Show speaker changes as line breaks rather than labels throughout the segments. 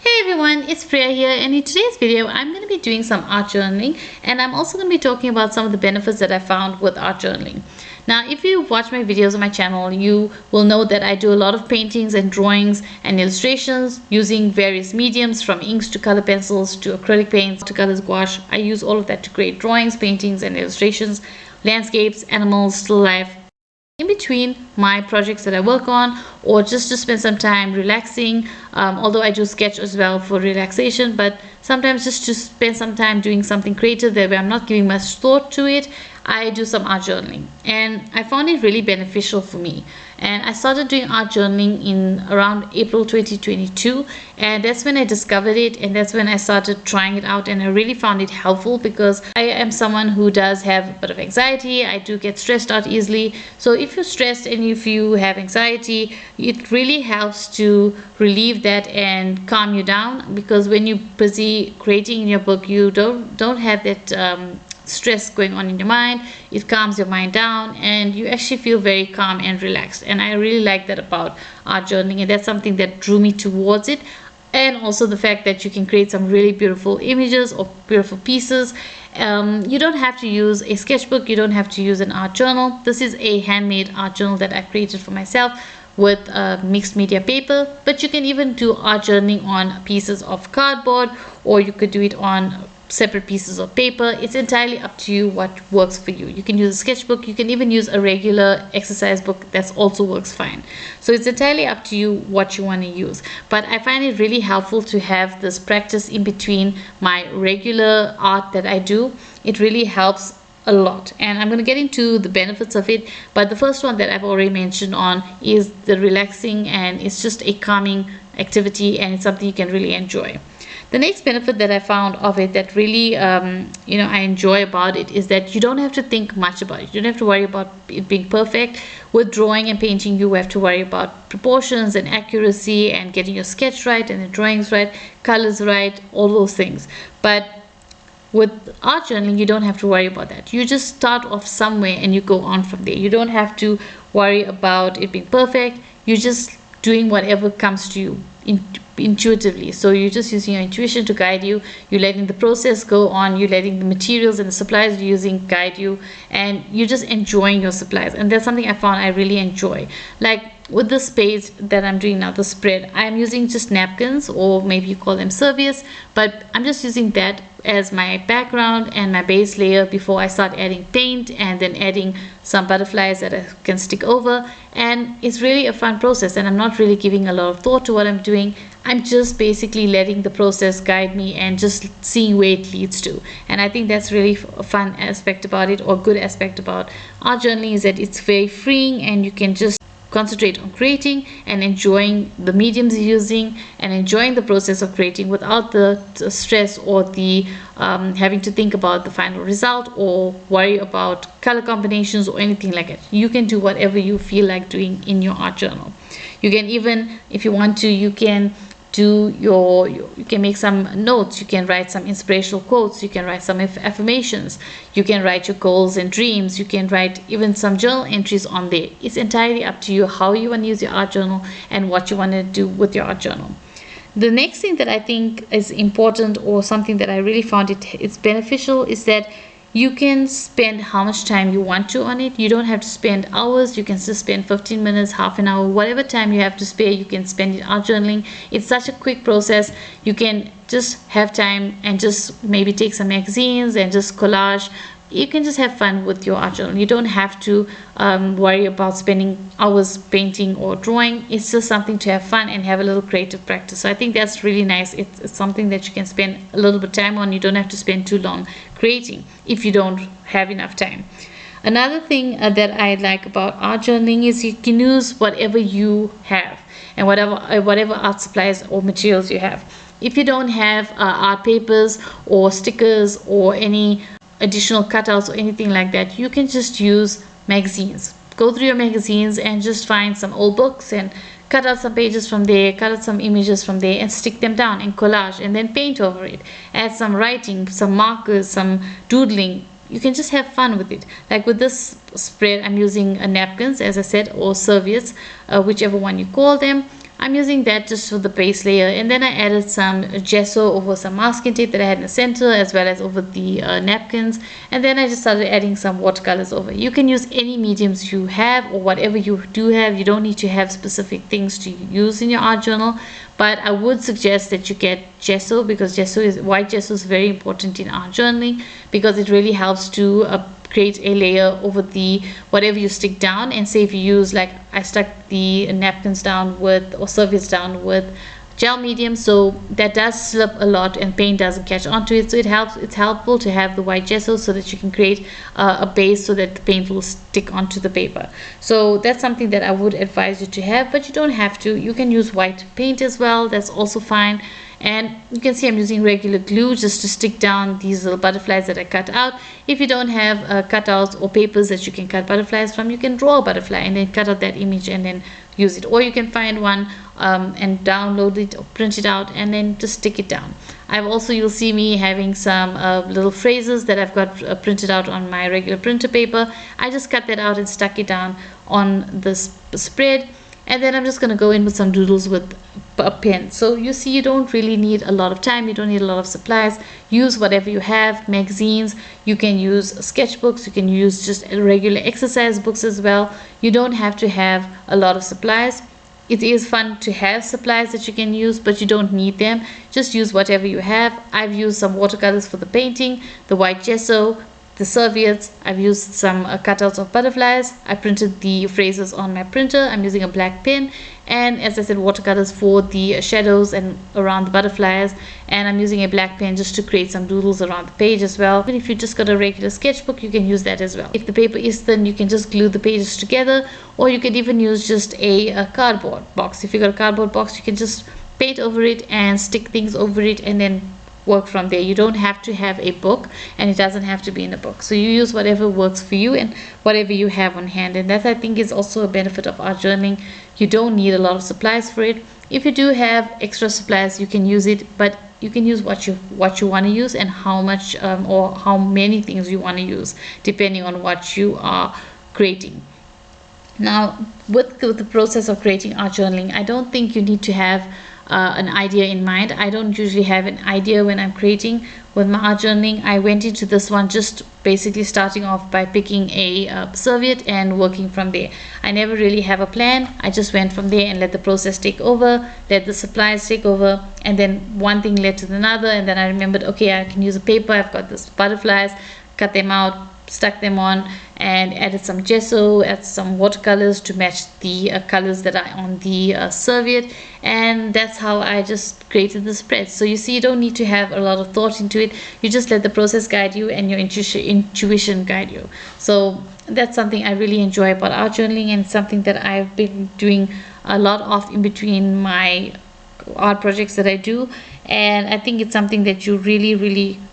Hey everyone, it's Priya here, and in today's video I'm going to be doing some art journaling, and I'm also going to be talking about some of the benefits that I found with art journaling. Now, if you watch my videos on my channel, you will know that I do a lot of paintings and drawings and illustrations using various mediums, from inks to color pencils to acrylic paints to colors gouache. I use all of that to create drawings, paintings and illustrations, landscapes, animals, still life. In between my projects that I work on, or just to spend some time relaxing, although I do sketch as well for relaxation, but sometimes just to spend some time doing something creative where I'm not giving much thought to it, I do some art journaling, and I found it really beneficial for me. And I started doing art journaling in around April 2022, and that's when I discovered it, and that's when I started trying it out, and I really found it helpful because I am someone who does have a bit of anxiety. I do get stressed out easily. So if you're stressed and if you have anxiety, it really helps to relieve that and calm you down, because when you're busy creating in your book, you don't have that stress going on in your mind. It calms your mind down and you actually feel very calm and relaxed, and I really like that about art journaling, and that's something that drew me towards it. And also the fact that you can create some really beautiful images or beautiful pieces. You don't have to use a sketchbook, you don't have to use an art journal. This is a handmade art journal that I created for myself with mixed media paper, but you can even do art journaling on pieces of cardboard, or you could do it on separate pieces of paper. It's entirely up to you what works for you. You can use a sketchbook, you can even use a regular exercise book, that also works fine. So it's entirely up to you what you want to use, but I find it really helpful to have this practice in between my regular art that I do. It really helps a lot, and I'm going to get into the benefits of it, but the first one that I've already mentioned on is the relaxing, and it's just a calming activity, and it's something you can really enjoy. The next benefit that I found of it that really I enjoy about it is that you don't have to think much about it. You don't have to worry about it being perfect. With drawing and painting, you have to worry about proportions and accuracy and getting your sketch right and the drawings right, colors right, all those things. But with art journaling, you don't have to worry about that. You just start off somewhere and you go on from there. You don't have to worry about it being perfect. You're just doing whatever comes to you intuitively. So you're just using your intuition to guide you. You're letting the process go on. You're letting the materials and the supplies you're using guide you, and you're just enjoying your supplies. And that's something I found I really enjoy. Like with this page that I'm doing now, the spread, I'm using just napkins, or maybe you call them serviettes, but I'm just using that as my background and my base layer before I start adding paint and then adding some butterflies that I can stick over. And it's really a fun process, and I'm not really giving a lot of thought to what I'm doing. I'm just basically letting the process guide me and just seeing where it leads to. And I think that's really a fun aspect about it, or good aspect about art journaling, is that it's very freeing, and you can just concentrate on creating and enjoying the mediums you're using and enjoying the process of creating without the stress or the having to think about the final result or worry about color combinations or anything like it. You can do whatever you feel like doing in your art journal. You can even, if you want to, you can you can make some notes, you can write some inspirational quotes, you can write some affirmations, you can write your goals and dreams, you can write even some journal entries on there. It's entirely up to you how you want to use your art journal and what you want to do with your art journal. The next thing that I think is important, or something that I really found it's beneficial, is that you can spend how much time you want to on it. You don't have to spend hours. You can just spend 15 minutes, half an hour, whatever time you have to spare, you can spend it art journaling. It's such a quick process. You can just have time and just maybe take some magazines and just collage. You can just have fun with your art journal. You don't have to worry about spending hours painting or drawing. It's just something to have fun and have a little creative practice. So I think that's really nice. It's something that you can spend a little bit of time on. You don't have to spend too long creating if you don't have enough time. Another thing that I like about art journaling is you can use whatever you have and whatever art supplies or materials you have. If you don't have art papers or stickers or any additional cutouts or anything like that, you can just use magazines. Go through your magazines and just find some old books and cut out some pages from there, cut out some images from there, and stick them down and collage, and then paint over it. Add some writing, some markers, some doodling. You can just have fun with it. Like with this spread, I'm using napkins, as I said, or serviettes, whichever one you call them. I'm using that just for the base layer, and then I added some gesso over some masking tape that I had in the center, as well as over the napkins, and then I just started adding some watercolors over. You can use any mediums you have or whatever you do have. You don't need to have specific things to use in your art journal, but I would suggest that you get gesso, because white gesso is very important in art journaling, because it really helps to create a layer over the whatever you stick down. And say if you use, like I stuck the napkins down with, or serviettes down with gel medium, so that does slip a lot and paint doesn't catch onto it, so it's helpful to have the white gesso so that you can create a base so that the paint will stick onto the paper. So that's something that I would advise you to have, but you don't have to. You can use white paint as well, that's also fine. And you can see I'm using regular glue just to stick down these little butterflies that I cut out. If you don't have cutouts or papers that you can cut butterflies from, you can draw a butterfly and then cut out that image and then use it, or you can find one and download it or print it out and then just stick it down. You'll see me having some little phrases that I've got printed out on my regular printer paper. I just cut that out and stuck it down on this spread, and then I'm just going to go in with some doodles with a pen. So you see, you don't really need a lot of time, you don't need a lot of supplies. Use whatever you have. Magazines, you can use sketchbooks, you can use just regular exercise books as well. You don't have to have a lot of supplies. It is fun to have supplies that you can use, but you don't need them. Just use whatever you have. I've used some watercolors for the painting, the white gesso, the serviettes. I've used some cutouts of butterflies. I printed the phrases on my printer. I'm using a black pen, and as I said, watercolors for the shadows and around the butterflies, and I'm using a black pen just to create some doodles around the page as well. But if you just got a regular sketchbook, you can use that as well. If the paper is thin, you can just glue the pages together, or you could even use just a cardboard box. If you got a cardboard box, you can just paint over it and stick things over it and then work from there. You don't have to have a book, and it doesn't have to be in a book, so you use whatever works for you and whatever you have on hand. And that, I think, is also a benefit of art journaling. You don't need a lot of supplies for it. If you do have extra supplies, you can use it, but you can use what you want to use and how much or how many things you want to use, depending on what you are creating. Now, with the process of creating art journaling, I don't think you need to have an idea in mind. I don't usually have an idea when I'm creating with my art journaling. I went into this one just basically starting off by picking a serviette and working from there. I never really have a plan. I just went from there and let the process take over, let the supplies take over, and then one thing led to another, and then I remembered, okay, I can use a paper. I've got this butterflies, cut them out, stuck them on, and added some gesso, add some watercolors to match the colors that are on the serviette, and that's how I just created the spread. So you see, you don't need to have a lot of thought into it. You just let the process guide you and your intuition guide you. So that's something I really enjoy about art journaling, and something that I've been doing a lot of in between my art projects that I do, and I think it's something that you really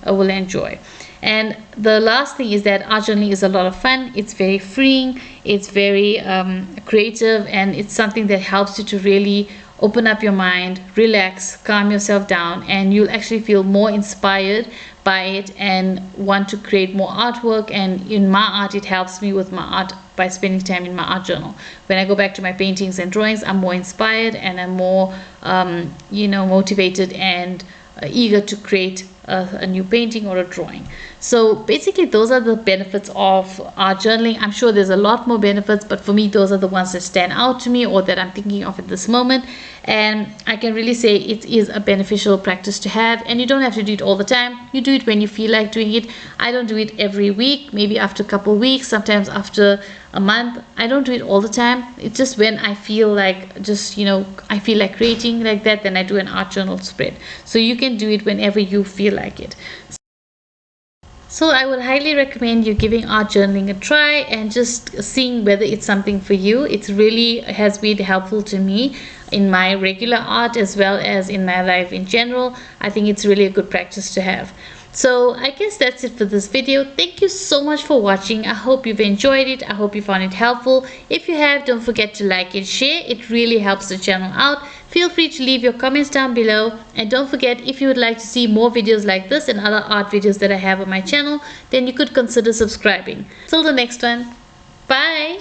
will enjoy. And the last thing is that art journaling is a lot of fun. It's very freeing, it's very creative, and it's something that helps you to really open up your mind, relax, calm yourself down, and you'll actually feel more inspired by it and want to create more artwork. And in my art, it helps me with my art by spending time in my art journal. When I go back to my paintings and drawings, I'm more inspired and I'm more motivated and eager to create a new painting or a drawing. So basically, those are the benefits of art journaling. I'm sure there's a lot more benefits, but for me, those are the ones that stand out to me or that I'm thinking of at this moment. And I can really say it is a beneficial practice to have, and you don't have to do it all the time. You do it when you feel like doing it. I don't do it every week, maybe after a couple of weeks, sometimes after a month. I don't do it all the time. It's just when I feel like I feel like creating like that, then I do an art journal spread. So you can do it whenever you feel like it. So I would highly recommend you giving art journaling a try and just seeing whether it's something for you. It really has been helpful to me in my regular art as well as in my life in general. I think it's really a good practice to have. So I guess that's it for this video. Thank you so much for watching. I hope you've enjoyed it. I hope you found it helpful. If you have, don't forget to like and share. It really helps the channel out. Feel free to leave your comments down below, and don't forget, if you would like to see more videos like this and other art videos that I have on my channel, then you could consider subscribing. Till the next one, bye.